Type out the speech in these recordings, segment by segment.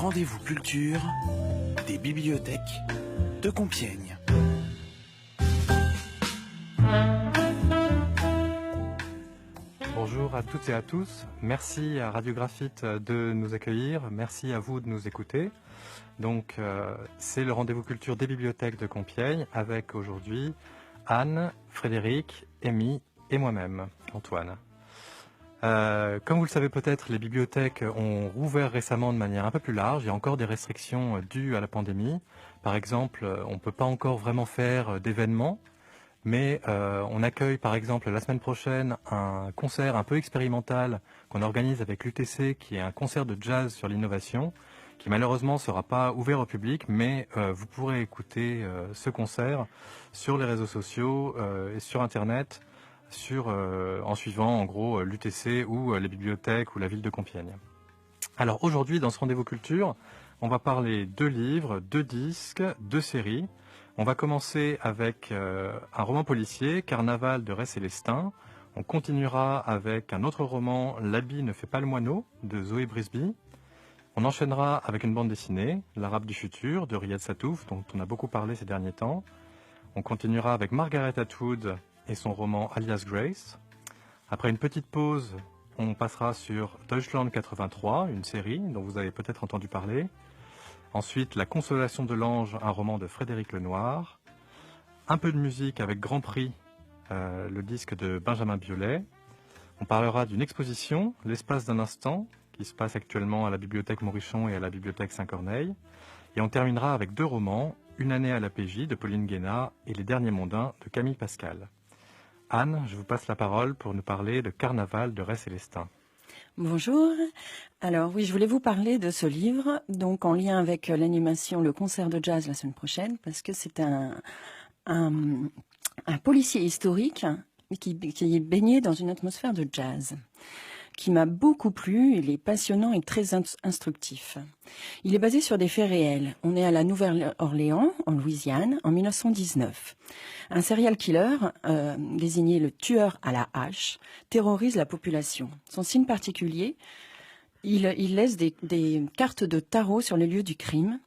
rendez-vous culture des bibliothèques de Compiègne. Bonjour à toutes et à tous. Merci à Radiographite de nous accueillir. Merci à vous de nous écouter. Donc, c'est le rendez-vous culture des bibliothèques de Compiègne avec aujourd'hui Anne, Frédéric, Amy et moi-même, Antoine. Comme vous le savez peut-être, les bibliothèques ont rouvert récemment de manière un peu plus large. Il y a encore des restrictions dues à la pandémie. Par exemple, on ne peut pas encore vraiment faire d'événements, mais on accueille par exemple la semaine prochaine un concert un peu expérimental qu'on organise avec l'UTC, qui est un concert de jazz sur l'innovation, qui malheureusement ne sera pas ouvert au public, mais vous pourrez écouter ce concert sur les réseaux sociaux et sur Internet, en suivant en gros l'UTC ou les bibliothèques ou la ville de Compiègne. Alors aujourd'hui, dans ce rendez-vous culture, on va parler de livres, de disques, de séries. On va commencer avec un roman policier, Carnaval de Ray Célestin. On continuera avec un autre roman, L'habit ne fait pas le moineau, de Zoé Brisby. On enchaînera avec une bande dessinée, L'Arabe du futur, de Riyad Satouf, dont on a beaucoup parlé ces derniers temps. On continuera avec Margaret Atwood et son roman Alias Grace. Après une petite pause, on passera sur Deutschland 83, une série dont vous avez peut-être entendu parler. Ensuite, La Consolation de l'Ange, un roman de Frédéric Lenoir. Un peu de musique avec Grand Prix, le disque de Benjamin Biolay. On parlera d'une exposition, L'espace d'un instant, qui se passe actuellement à la bibliothèque Morichon et à la bibliothèque Saint-Corneille. Et on terminera avec deux romans, Une année à la PJ de Pauline Guénat et Les Derniers Mondains de Camille Pascal. Anne, je vous passe la parole pour nous parler de Carnaval de Ray Célestin. Bonjour. Alors oui, je voulais vous parler de ce livre, donc en lien avec l'animation, le concert de jazz la semaine prochaine, parce que c'est un policier historique qui est baigné dans une atmosphère de jazz, qui m'a beaucoup plu. Il est passionnant et très instructif. Il est basé sur des faits réels. On est à la Nouvelle-Orléans, en Louisiane, en 1919. Un serial killer, désigné le tueur à la hache, terrorise la population. Son signe particulier, il laisse des cartes de tarot sur les lieux du crime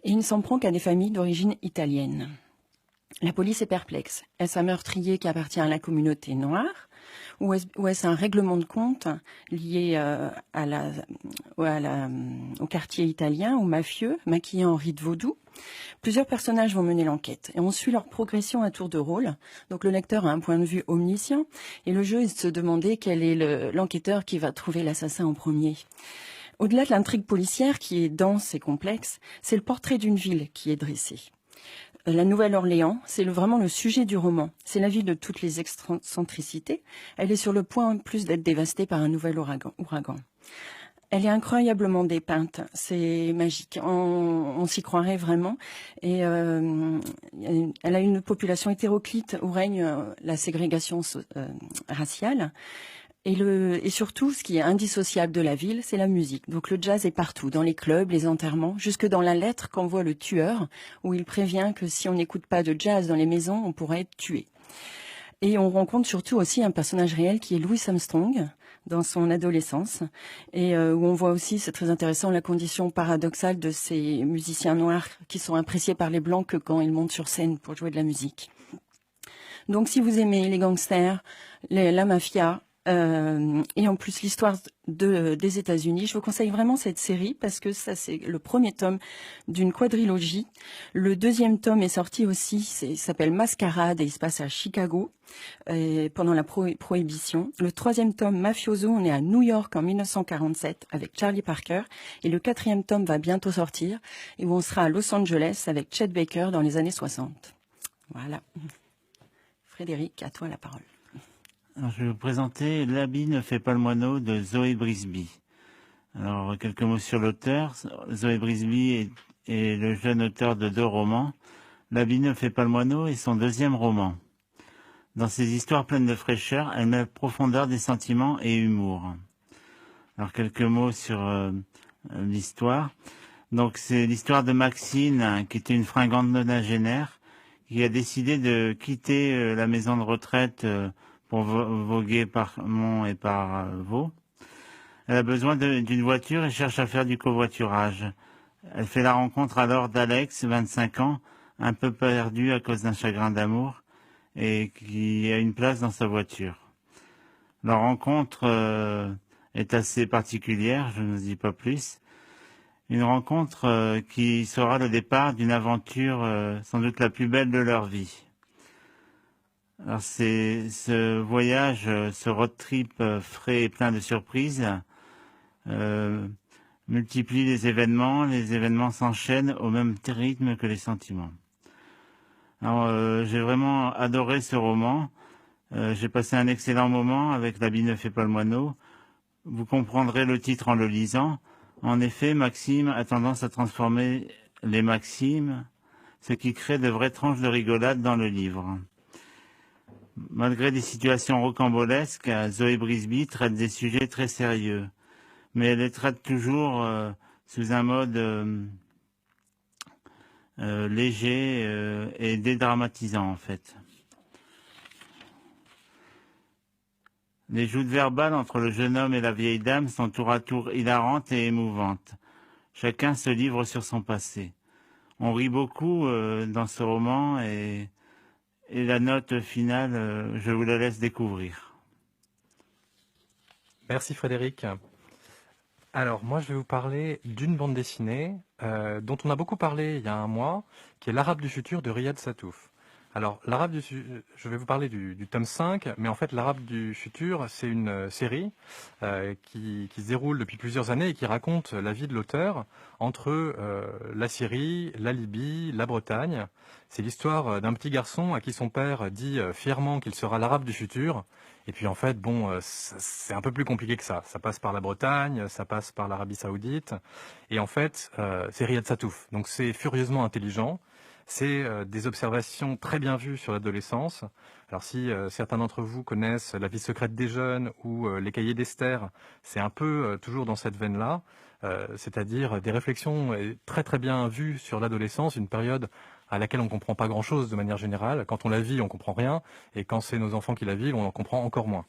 et il ne s'en prend qu'à des familles d'origine italienne. La police est perplexe. Est-ce un meurtrier qui appartient à la communauté noire ou est-ce un règlement de compte lié au quartier italien, aux mafieux, maquillés en rite vaudou? Plusieurs personnages vont mener l'enquête et on suit leur progression à tour de rôle. Donc le lecteur a un point de vue omniscient et le jeu est de se demander quel est l'enquêteur qui va trouver l'assassin en premier. Au-delà de l'intrigue policière qui est dense et complexe, c'est le portrait d'une ville qui est dressé. La Nouvelle-Orléans, c'est vraiment le sujet du roman. C'est la ville de toutes les excentricités. Elle est sur le point en plus d'être dévastée par un nouvel ouragan. Elle est incroyablement dépeinte, c'est magique, on s'y croirait vraiment. Et elle a une population hétéroclite où règne la ségrégation raciale. Et surtout, ce qui est indissociable de la ville, c'est la musique. Donc le jazz est partout, dans les clubs, les enterrements, jusque dans la lettre qu'envoie le tueur, où il prévient que si on n'écoute pas de jazz dans les maisons, on pourrait être tué. Et on rencontre surtout aussi un personnage réel qui est Louis Armstrong, dans son adolescence, et où on voit aussi, c'est très intéressant, la condition paradoxale de ces musiciens noirs qui sont appréciés par les blancs que quand ils montent sur scène pour jouer de la musique. Donc si vous aimez les gangsters, la mafia, et en plus l'histoire des États-Unis, je vous conseille vraiment cette série parce que ça c'est le premier tome d'une quadrilogie. Le deuxième tome est sorti aussi, il s'appelle Mascarade et il se passe à Chicago pendant la prohibition. Le troisième tome, Mafioso, on est à New York en 1947 avec Charlie Parker et le quatrième tome va bientôt sortir et où on sera à Los Angeles avec Chet Baker dans les années 60. Voilà. Frédéric, à toi la parole. Alors, je vais vous présenter L'habit ne fait pas le moineau de Zoé Brisby. Alors, quelques mots sur l'auteur. Zoé Brisby est le jeune auteur de deux romans. L'habit ne fait pas le moineau est son deuxième roman. Dans ses histoires pleines de fraîcheur, elle met profondeur des sentiments et humour. Alors, quelques mots sur l'histoire. Donc, c'est l'histoire de Maxine, qui était une fringante nonagénaire, qui a décidé de quitter la maison de retraite pour voguer par Mont et par Vaud. Elle a besoin d'une voiture et cherche à faire du covoiturage. Elle fait la rencontre alors d'Alex, 25 ans, un peu perdu à cause d'un chagrin d'amour et qui a une place dans sa voiture. Leur rencontre est assez particulière, je ne vous dis pas plus. Une rencontre qui sera le départ d'une aventure sans doute la plus belle de leur vie. Alors ce voyage, ce road trip frais et plein de surprises multiplie les événements s'enchaînent au même rythme que les sentiments. Alors j'ai vraiment adoré ce roman, j'ai passé un excellent moment avec L'habit ne fait pas le moineau. Vous comprendrez le titre en le lisant. En effet, Maxime a tendance à transformer les maximes, ce qui crée de vraies tranches de rigolade dans le livre. Malgré des situations rocambolesques, Zoé Brisby traite des sujets très sérieux, mais elle les traite toujours sous un mode léger et dédramatisant en fait. Les joutes verbales entre le jeune homme et la vieille dame sont tour à tour hilarantes et émouvantes. Chacun se livre sur son passé. On rit beaucoup dans ce roman et la note finale, je vous la laisse découvrir. Merci Frédéric. Alors moi je vais vous parler d'une bande dessinée dont on a beaucoup parlé il y a un mois, qui est L'Arabe du futur de Riyad Sattouf. Alors je vais vous parler du tome 5, mais en fait L'Arabe du futur c'est une série qui se déroule depuis plusieurs années et qui raconte la vie de l'auteur entre la Syrie, la Libye, la Bretagne. C'est l'histoire d'un petit garçon à qui son père dit fièrement qu'il sera l'Arabe du futur. Et puis en fait, bon, c'est un peu plus compliqué que ça. Ça passe par la Bretagne, ça passe par l'Arabie Saoudite. Et en fait, c'est Riyad Sattouf. Donc c'est furieusement intelligent. C'est des observations très bien vues sur l'adolescence. Alors si certains d'entre vous connaissent La vie secrète des jeunes ou Les cahiers d'Esther, c'est un peu toujours dans cette veine-là. C'est-à-dire des réflexions très très bien vues sur l'adolescence, une période à laquelle on ne comprend pas grand-chose de manière générale. Quand on la vit, on ne comprend rien, et quand c'est nos enfants qui la vivent, on en comprend encore moins.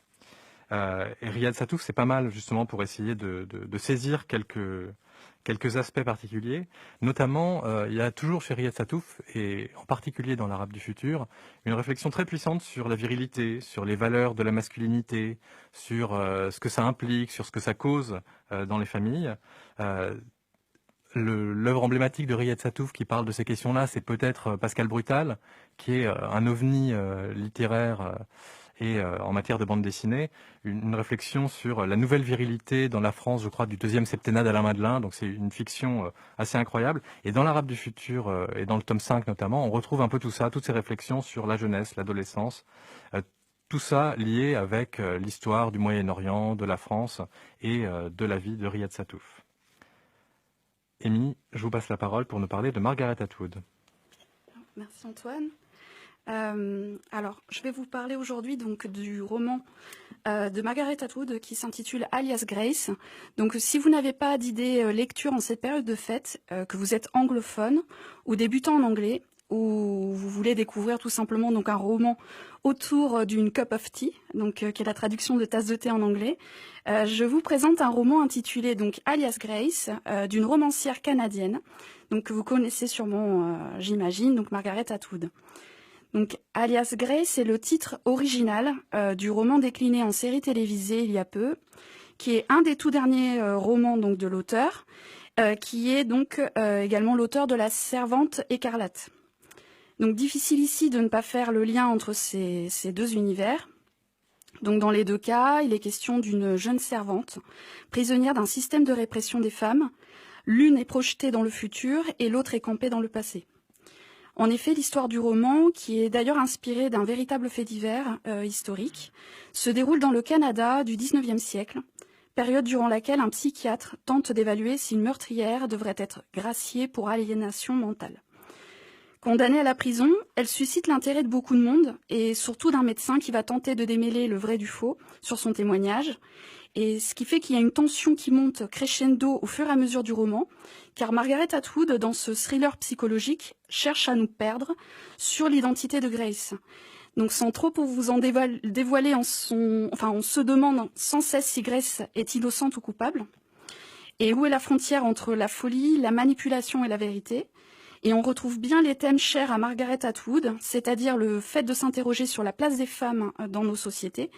Et Riyad Sattouf, c'est pas mal justement pour essayer de saisir quelques aspects particuliers. Notamment, il y a toujours chez Riyad Sattouf, et en particulier dans l'Arabe du futur, une réflexion très puissante sur la virilité, sur les valeurs de la masculinité, sur ce que ça implique, sur ce que ça cause dans les familles. L'œuvre emblématique de Riyad Sattouf qui parle de ces questions-là, c'est peut-être Pascal Brutal, qui est un ovni littéraire et en matière de bande dessinée, une réflexion sur la nouvelle virilité dans la France, je crois, du deuxième septennat d'Alain Madelin. Donc c'est une fiction assez incroyable. Et dans l'Arabe du futur, et dans le tome 5 notamment, on retrouve un peu tout ça, toutes ces réflexions sur la jeunesse, l'adolescence, tout ça lié avec l'histoire du Moyen-Orient, de la France et de la vie de Riyad Sattouf. Amy, je vous passe la parole pour nous parler de Margaret Atwood. Merci Antoine. Alors, je vais vous parler aujourd'hui donc du roman de Margaret Atwood qui s'intitule Alias Grace. Donc, si vous n'avez pas d'idée lecture en cette période de fête, que vous êtes anglophone ou débutant en anglais, ou vous voulez découvrir tout simplement donc un roman autour d'une cup of tea, donc qui est la traduction de tasse de thé en anglais, je vous présente un roman intitulé donc Alias Grace d'une romancière canadienne, donc que vous connaissez sûrement, j'imagine, donc Margaret Atwood. Donc Alias Grace est le titre original du roman décliné en série télévisée il y a peu, qui est un des tout derniers romans donc de l'auteur, qui est donc également l'auteur de La Servante écarlate. Donc difficile ici de ne pas faire le lien entre ces deux univers. Donc dans les deux cas, il est question d'une jeune servante, prisonnière d'un système de répression des femmes. L'une est projetée dans le futur et l'autre est campée dans le passé. En effet, l'histoire du roman, qui est d'ailleurs inspirée d'un véritable fait divers historique, se déroule dans le Canada du XIXe siècle, période durant laquelle un psychiatre tente d'évaluer si une meurtrière devrait être graciée pour aliénation mentale. Condamnée à la prison, elle suscite l'intérêt de beaucoup de monde, et surtout d'un médecin qui va tenter de démêler le vrai du faux sur son témoignage, et ce qui fait qu'il y a une tension qui monte crescendo au fur et à mesure du roman, car Margaret Atwood, dans ce thriller psychologique, cherche à nous perdre sur l'identité de Grace. Donc sans trop pour vous en dévoiler, on se demande sans cesse si Grace est innocente ou coupable. Et où est la frontière entre la folie, la manipulation et la vérité? Et on retrouve bien les thèmes chers à Margaret Atwood, c'est-à-dire le fait de s'interroger sur la place des femmes dans nos sociétés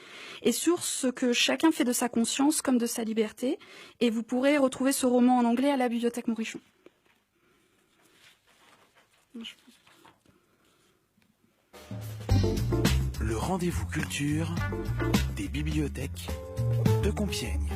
et sur ce que chacun fait de sa conscience comme de sa liberté. Et vous pourrez retrouver ce roman en anglais à la bibliothèque Montrichon. Le rendez-vous culture des bibliothèques de Compiègne.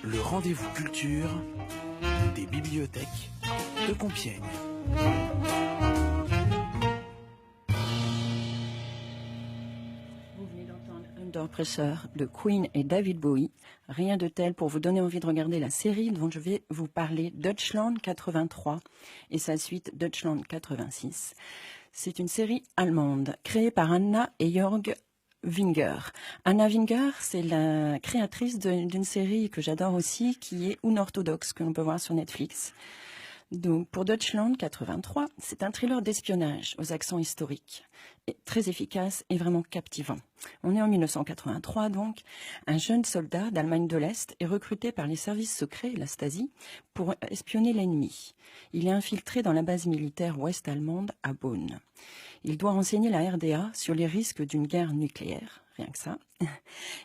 Le rendez-vous culture des bibliothèques de Compiègne. Vous venez d'entendre Under Pressure de Queen et David Bowie. Rien de tel pour vous donner envie de regarder la série dont je vais vous parler, Deutschland 83 et sa suite Deutschland 86. C'est une série allemande créée par Anna et Jörg Winger. Anna Winger, c'est la créatrice d'une série que j'adore aussi, qui est Unorthodox, que l'on peut voir sur Netflix. Donc, pour Deutschland 83, c'est un thriller d'espionnage aux accents historiques, très efficace et vraiment captivant. On est en 1983, donc. Un jeune soldat d'Allemagne de l'Est est recruté par les services secrets, la Stasi, pour espionner l'ennemi. Il est infiltré dans la base militaire ouest-allemande à Bonn. Il doit renseigner la RDA sur les risques d'une guerre nucléaire, rien que ça,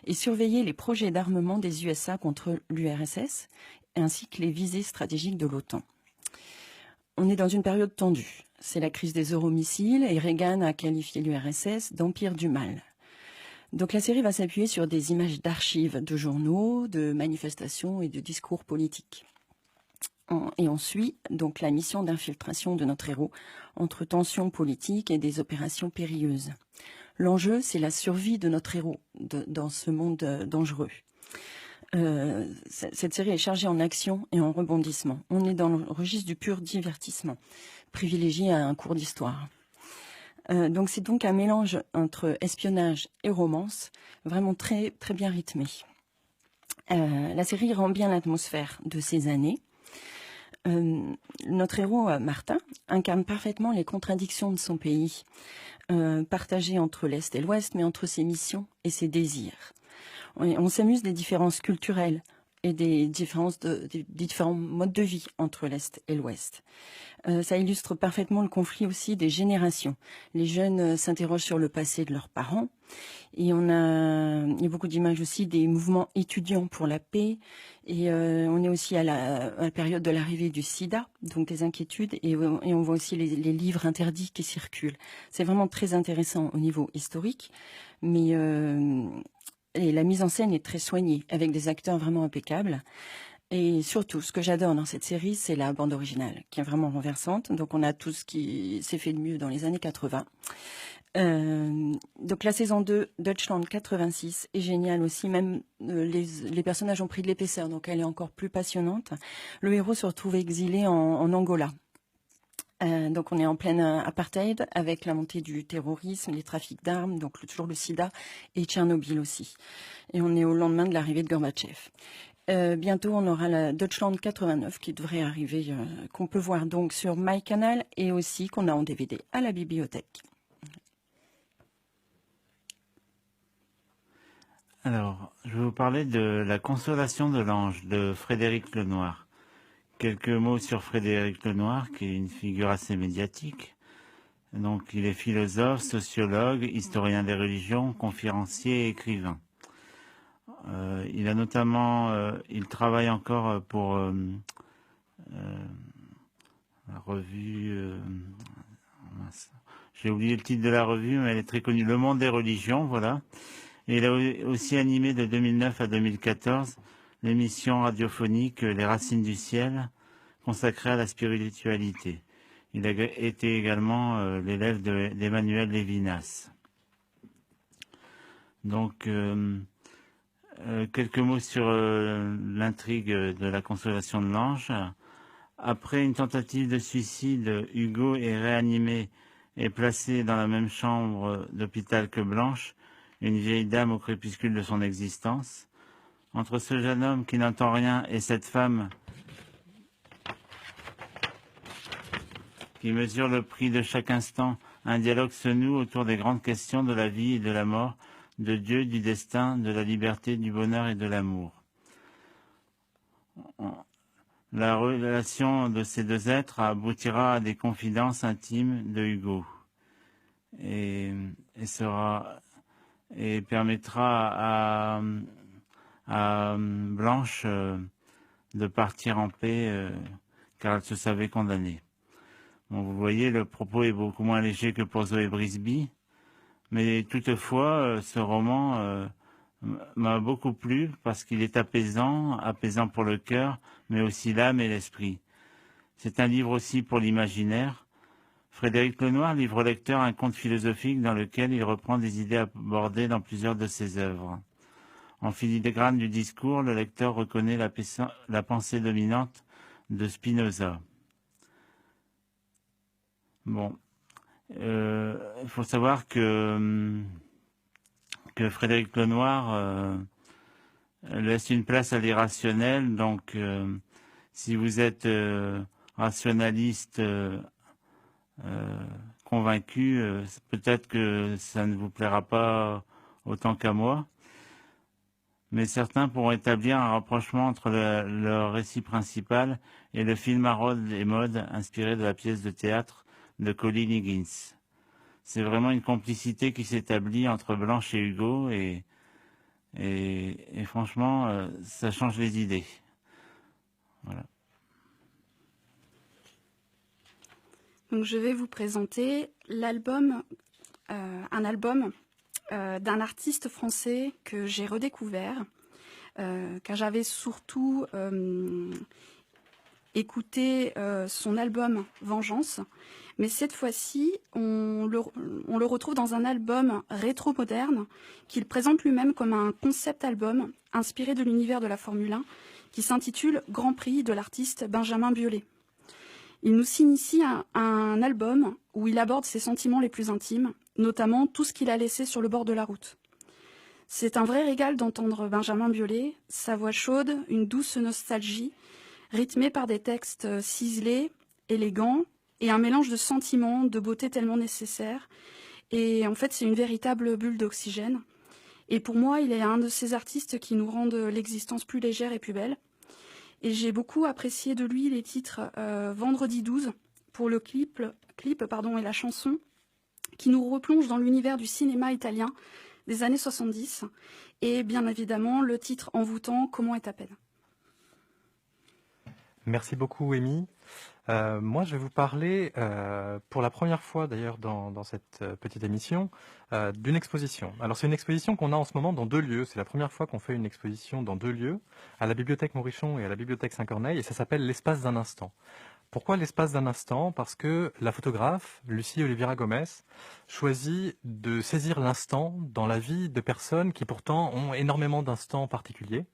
et surveiller les projets d'armement des USA contre l'URSS, ainsi que les visées stratégiques de l'OTAN. On est dans une période tendue. C'est la crise des euromissiles et Reagan a qualifié l'URSS d'empire du mal. Donc la série va s'appuyer sur des images d'archives de journaux, de manifestations et de discours politiques. Et on suit donc la mission d'infiltration de notre héros entre tensions politiques et des opérations périlleuses. L'enjeu, c'est la survie de notre héros dans ce monde dangereux. Cette série est chargée en action et en rebondissement. On est dans le registre du pur divertissement, privilégié à un cours d'histoire. Donc c'est donc un mélange entre espionnage et romance, vraiment très, très bien rythmé. La série rend bien l'atmosphère de ces années. Notre héros, Martin, incarne parfaitement les contradictions de son pays, partagées entre l'Est et l'Ouest, mais entre ses missions et ses désirs. On s'amuse des différences culturelles et des différents modes de vie entre l'Est et l'Ouest. Ça illustre parfaitement le conflit aussi des générations. Les jeunes s'interrogent sur le passé de leurs parents. Et il y a beaucoup d'images aussi des mouvements étudiants pour la paix. Et on est aussi à la période de l'arrivée du sida, donc des inquiétudes. Et on voit aussi les livres interdits qui circulent. C'est vraiment très intéressant au niveau historique. Mais et la mise en scène est très soignée, avec des acteurs vraiment impeccables. Et surtout, ce que j'adore dans cette série, c'est la bande originale, qui est vraiment renversante. Donc on a tout ce qui s'est fait de mieux dans les années 80. Donc la saison 2, Deutschland 86, est géniale aussi. Même les personnages ont pris de l'épaisseur, donc elle est encore plus passionnante. Le héros se retrouve exilé en Angola. Donc on est en pleine apartheid avec la montée du terrorisme, les trafics d'armes, donc toujours le sida et Tchernobyl aussi. Et on est au lendemain de l'arrivée de Gorbatchev. Bientôt on aura la Deutschland 89 qui devrait arriver, qu'on peut voir donc sur MyCanal et aussi qu'on a en DVD à la bibliothèque. Alors, je vais vous parler de La Consolation de l'Ange de Frédéric Lenoir. Quelques mots sur Frédéric Lenoir, qui est une figure assez médiatique. Donc, il est philosophe, sociologue, historien des religions, conférencier et écrivain. Il a notamment, il travaille encore pour la revue. J'ai oublié le titre de la revue, mais elle est très connue. Le Monde des religions, voilà. Et il a aussi animé de 2009 à 2014 l'émission radiophonique Les Racines du Ciel, consacrée à la spiritualité. Il a été également l'élève d'Emmanuel Lévinas. Donc, quelques mots sur l'intrigue de la Consolation de l'Ange. Après une tentative de suicide, Hugo est réanimé et placé dans la même chambre d'hôpital que Blanche, une vieille dame au crépuscule de son existence. Entre ce jeune homme qui n'entend rien et cette femme qui mesure le prix de chaque instant, un dialogue se noue autour des grandes questions de la vie et de la mort, de Dieu, du destin, de la liberté, du bonheur et de l'amour. La relation de ces deux êtres aboutira à des confidences intimes de Hugo et permettra à Blanche de partir en paix car elle se savait condamnée. Bon, vous voyez, le propos est beaucoup moins léger que pour Zoé Brisby, mais toutefois, ce roman m'a beaucoup plu parce qu'il est apaisant pour le cœur, mais aussi l'âme et l'esprit. C'est un livre aussi pour l'imaginaire. Frédéric Lenoir livre au lecteur un conte philosophique dans lequel il reprend des idées abordées dans plusieurs de ses œuvres. En filigrane du discours, le lecteur reconnaît la pensée dominante de Spinoza. Bon, il faut savoir que que Frédéric Lenoir laisse une place à l'irrationnel. Donc, si vous êtes rationaliste convaincu, peut-être que ça ne vous plaira pas autant qu'à moi. Mais certains pourront établir un rapprochement entre leur récit principal et le film Harold et Maude, inspiré de la pièce de théâtre de Colin Higgins. C'est vraiment une complicité qui s'établit entre Blanche et Hugo, et franchement, ça change les idées. Voilà. Donc, je vais vous présenter l'album, un album d'un artiste français que j'ai redécouvert, car j'avais surtout écouté son album Vengeance, mais cette fois-ci, on le retrouve dans un album rétro-moderne qu'il présente lui-même comme un concept album inspiré de l'univers de la Formule 1 qui s'intitule Grand Prix de l'artiste Benjamin Biolay. Il nous initie à un album où il aborde ses sentiments les plus intimes, notamment tout ce qu'il a laissé sur le bord de la route. C'est un vrai régal d'entendre Benjamin Biolay, sa voix chaude, une douce nostalgie, rythmée par des textes ciselés, élégants, et un mélange de sentiments, de beauté tellement nécessaire. Et en fait, c'est une véritable bulle d'oxygène. Et pour moi, il est un de ces artistes qui nous rendent l'existence plus légère et plus belle. Et j'ai beaucoup apprécié de lui les titres Vendredi 12 pour le clip et la chanson qui nous replonge dans l'univers du cinéma italien des années 70 et bien évidemment le titre envoûtant Comment est ta peine. Merci beaucoup, Amy. Moi, je vais vous parler, pour la première fois d'ailleurs dans cette petite émission, d'une exposition. Alors, c'est une exposition qu'on a en ce moment dans 2 lieux. C'est la première fois qu'on fait une exposition dans 2 lieux, à la Bibliothèque Morichon et à la Bibliothèque Saint-Corneille, et ça s'appelle L'espace d'un instant. Pourquoi l'espace d'un instant? Parce que la photographe, Lucie Oliveira Gomez, choisit de saisir l'instant dans la vie de personnes qui pourtant ont énormément d'instants particuliers.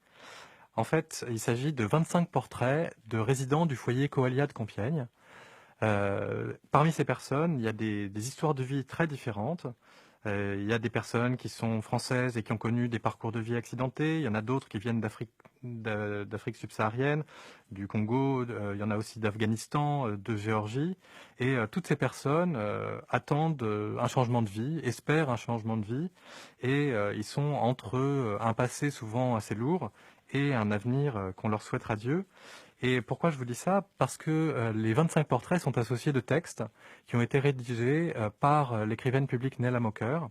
En fait, il s'agit de 25 portraits de résidents du foyer Coalia de Compiègne. Parmi ces personnes, il y a des histoires de vie très différentes. Il y a des personnes qui sont françaises et qui ont connu des parcours de vie accidentés. Il y en a d'autres qui viennent d'Afrique subsaharienne, du Congo. Il y en a aussi d'Afghanistan, de Géorgie. Et toutes ces personnes attendent un changement de vie, espèrent un changement de vie. Et ils sont entre un passé souvent assez lourd et un avenir qu'on leur souhaite radieux. Et pourquoi je vous dis ça? Parce que les 25 portraits sont associés de textes qui ont été rédigés par l'écrivaine publique Nella Mocker,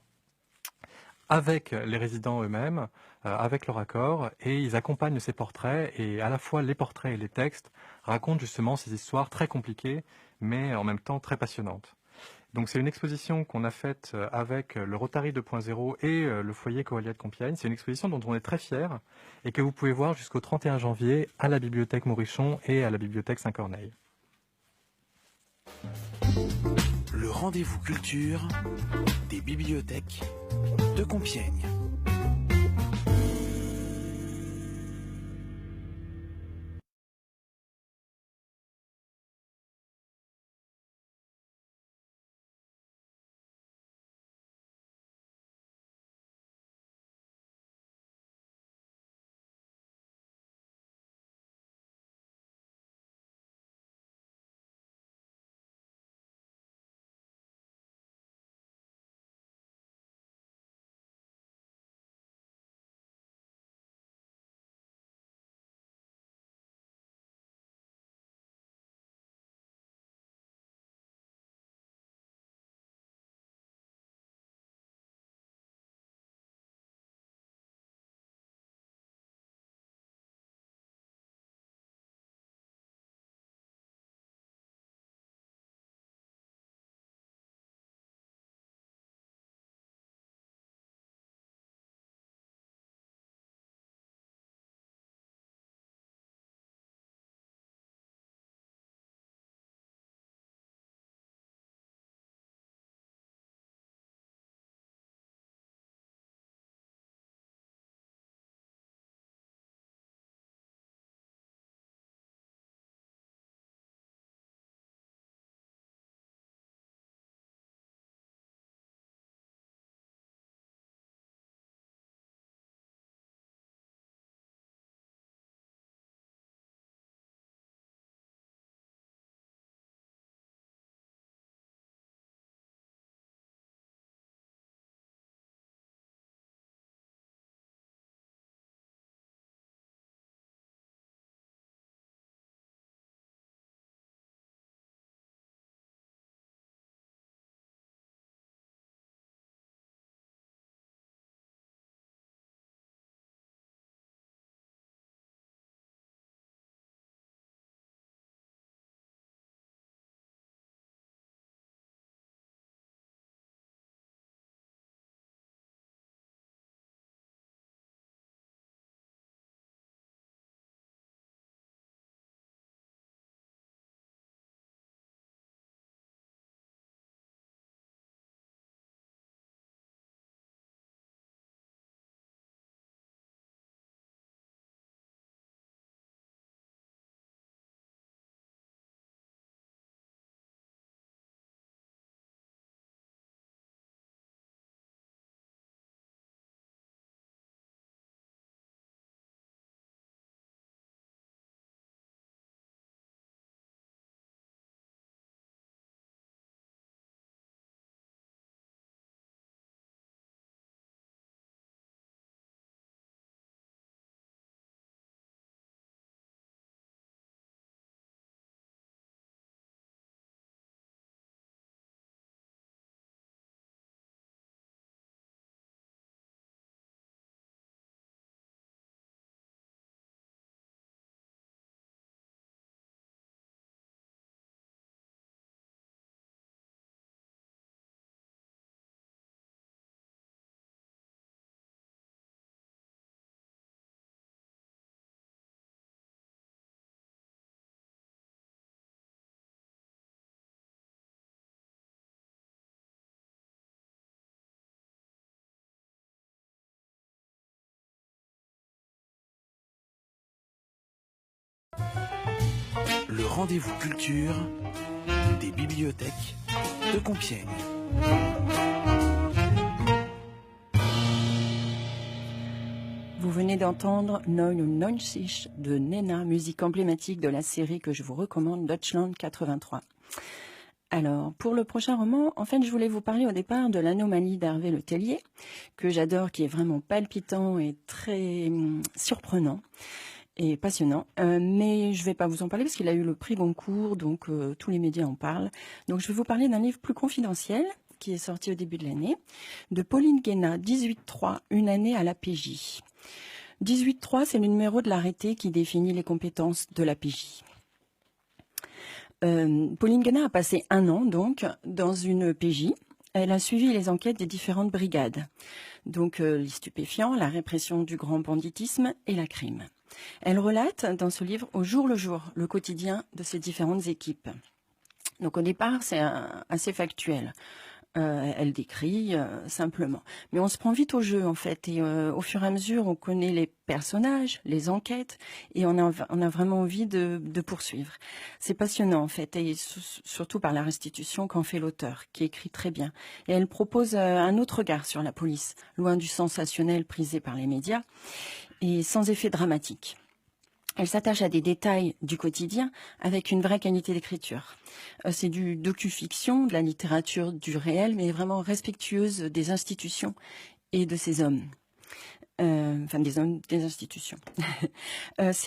avec les résidents eux-mêmes, avec leur accord, et ils accompagnent ces portraits, et à la fois les portraits et les textes racontent justement ces histoires très compliquées, mais en même temps très passionnantes. Donc c'est une exposition qu'on a faite avec le Rotary 2.0 et le foyer Coalia de Compiègne. C'est une exposition dont on est très fiers et que vous pouvez voir jusqu'au 31 janvier à la Bibliothèque Morichon et à la Bibliothèque Saint-Corneille. Le rendez-vous culture des bibliothèques de Compiègne. Le rendez-vous culture des bibliothèques de Compiègne. Vous venez d'entendre 99 de Nena, musique emblématique de la série que je vous recommande, Deutschland 83. Alors, pour le prochain roman, en fait, je voulais vous parler au départ de l'anomalie d'Hervé Le Tellier, que j'adore, qui est vraiment palpitant et très surprenant et passionnant. Mais je ne vais pas vous en parler parce qu'il a eu le prix Goncourt, donc tous les médias en parlent. Donc, je vais vous parler d'un livre plus confidentiel, qui est sorti au début de l'année, de Pauline Guéna, 18.3, une année à la PJ. 18.3, c'est le numéro de l'arrêté qui définit les compétences de la PJ. Pauline Guéna a passé 1 an donc dans une PJ. Elle a suivi les enquêtes des différentes brigades. Donc les stupéfiants, la répression du grand banditisme et la crime. Elle relate dans ce livre au jour le jour le quotidien de ces différentes équipes. Donc au départ, c'est assez factuel. Elle décrit simplement. Mais on se prend vite au jeu en fait et au fur et à mesure on connaît les personnages, les enquêtes et on a vraiment envie de poursuivre. C'est passionnant en fait et surtout par la restitution qu'en fait l'auteur qui écrit très bien. Et elle propose un autre regard sur la police, loin du sensationnel prisé par les médias et sans effet dramatique. Elle s'attache à des détails du quotidien avec une vraie qualité d'écriture. C'est du docu-fiction, de la littérature du réel, mais vraiment respectueuse des institutions et de ces hommes. Enfin, des hommes, des institutions.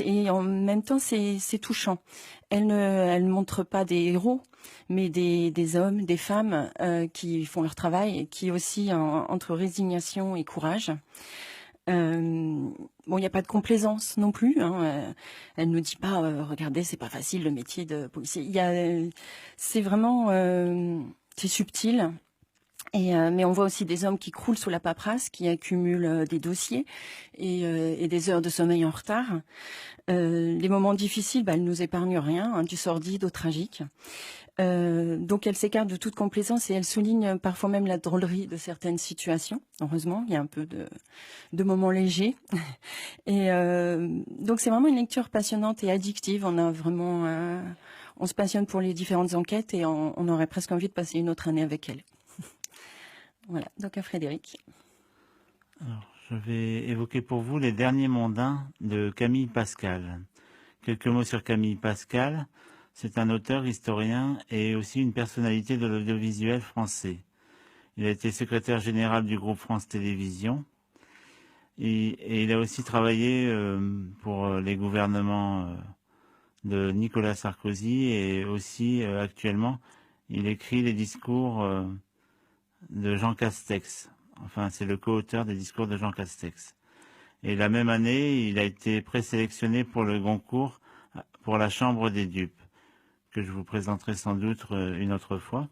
Et en même temps, c'est touchant. Elle ne montre pas des héros, mais des hommes, des femmes qui font leur travail et qui aussi entre résignation et courage. Bon, il n'y a pas de complaisance non plus. Elle nous dit pas, regardez, c'est pas facile le métier de policier. C'est vraiment, c'est subtil. Mais on voit aussi des hommes qui croulent sous la paperasse, qui accumulent des dossiers et des heures de sommeil en retard. Les moments difficiles, elle nous épargne rien, du sordide au tragique. Donc elle s'écarte de toute complaisance et elle souligne parfois même la drôlerie de certaines situations. Heureusement, il y a un peu de moments légers. Et donc c'est vraiment une lecture passionnante et addictive. On se passionne pour les différentes enquêtes et on aurait presque envie de passer une autre année avec elle. Voilà, donc à Frédéric. Alors, je vais évoquer pour vous Les Derniers Mondains de Camille Pascal. Quelques mots sur Camille Pascal. C'est un auteur, historien et aussi une personnalité de l'audiovisuel français. Il a été secrétaire général du groupe France Télévisions et il a aussi travaillé pour les gouvernements de Nicolas Sarkozy et aussi actuellement il écrit les discours de Jean Castex. Enfin, c'est le co-auteur des discours de Jean Castex. Et la même année, il a été présélectionné pour le Goncourt pour la Chambre des dupes, que je vous présenterai sans doute une autre fois.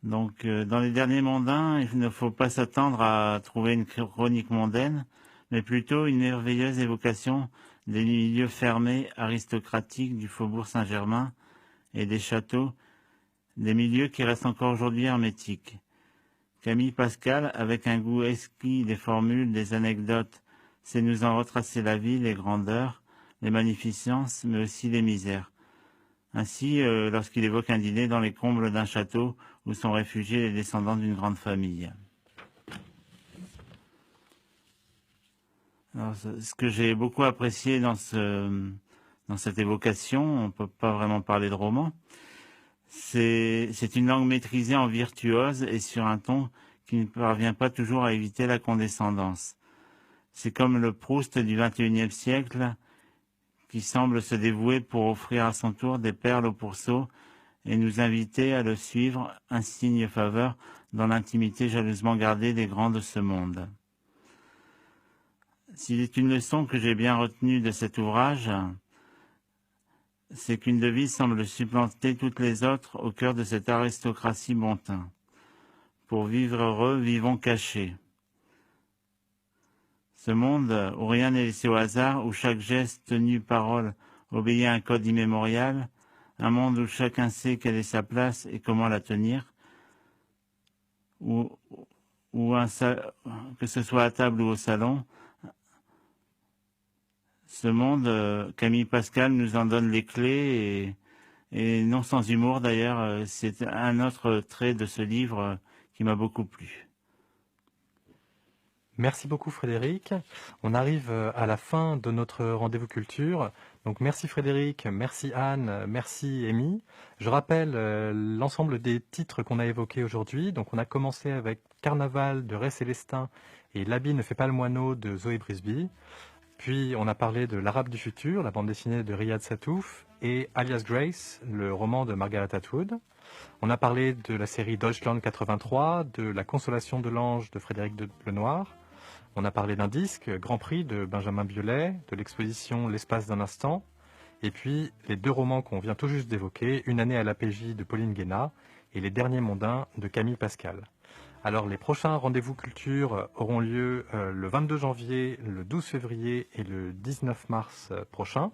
Donc, dans Les Derniers Mondains, il ne faut pas s'attendre à trouver une chronique mondaine, mais plutôt une merveilleuse évocation des milieux fermés, aristocratiques du faubourg Saint-Germain et des châteaux, des milieux qui restent encore aujourd'hui hermétiques. Camille Pascal, avec un goût exquis des formules, des anecdotes, sait nous en retracer la vie, les grandeurs, les magnificences, mais aussi les misères. Ainsi, lorsqu'il évoque un dîner dans les combles d'un château où sont réfugiés les descendants d'une grande famille. Alors, ce que j'ai beaucoup apprécié dans cette évocation, on ne peut pas vraiment parler de roman, c'est une langue maîtrisée en virtuose et sur un ton qui ne parvient pas toujours à éviter la condescendance. C'est comme le Proust du XXIe siècle qui semble se dévouer pour offrir à son tour des perles au pourceau et nous inviter à le suivre, un signe faveur dans l'intimité jalousement gardée des grands de ce monde. S'il est une leçon que j'ai bien retenue de cet ouvrage, c'est qu'une devise semble supplanter toutes les autres au cœur de cette aristocratie bon teint. Pour vivre heureux, vivons cachés. Ce monde où rien n'est laissé au hasard, où chaque geste, tenue, parole obéit à un code immémorial, un monde où chacun sait quelle est sa place et comment la tenir, que ce soit à table ou au salon, ce monde, Camille Pascal nous en donne les clés et non sans humour d'ailleurs. C'est un autre trait de ce livre qui m'a beaucoup plu. Merci beaucoup Frédéric. On arrive à la fin de notre rendez-vous culture. Donc merci Frédéric, merci Anne, merci Amy. Je rappelle l'ensemble des titres qu'on a évoqués aujourd'hui. Donc on a commencé avec Carnaval de Ray Célestin et L'habit ne fait pas le moineau de Zoé Brisby. Puis on a parlé de L'Arabe du futur, la bande dessinée de Riyad Satouf, et Alias Grace, le roman de Margaret Atwood. On a parlé de la série Deutschland 83, de La consolation de l'ange de Frédéric Lenoir. On a parlé d'un disque, Grand Prix de Benjamin Biolay, de l'exposition L'espace d'un instant, et puis les deux romans qu'on vient tout juste d'évoquer, Une année à l'APJ de Pauline Guénat et Les derniers mondains de Camille Pascal. Alors les prochains rendez-vous culture auront lieu le 22 janvier, le 12 février et le 19 mars prochain.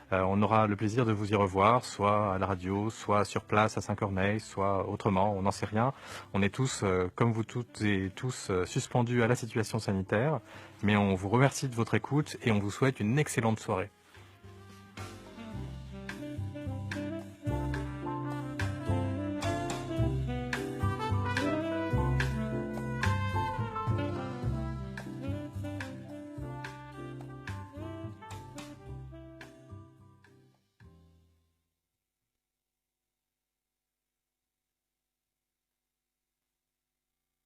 On aura le plaisir de vous y revoir, soit à la radio, soit sur place à Saint-Corneille, soit autrement, on n'en sait rien. On est tous, comme vous toutes et tous, suspendus à la situation sanitaire, mais on vous remercie de votre écoute et on vous souhaite une excellente soirée.